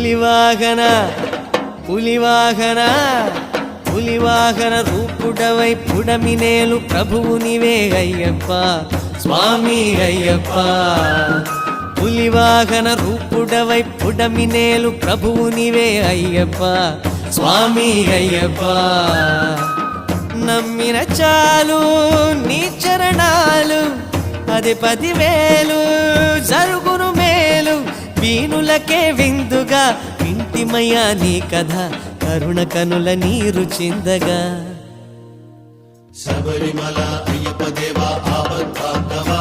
పులివాహన పులివాహన పులివాహన రూపుడవై పుడమినేలు ప్రభువు నీవే అయ్యప్ప స్వామి అయ్యప్ప పులివాహన రూపుడవై పుడమినేలు ప్రభువు నీవే అయ్యప్ప స్వామి అయ్యప్ప నమ్మిన చాలు నీ చరణాలు అది 10,000 జరుగును మేలు వీణులకే విందుగా వింటిమయ్యా నీ కథ కరుణ కనుల నీరు చిందగా శబరిమల అయ్యప్ప దేవా ఆపద్బాంధవా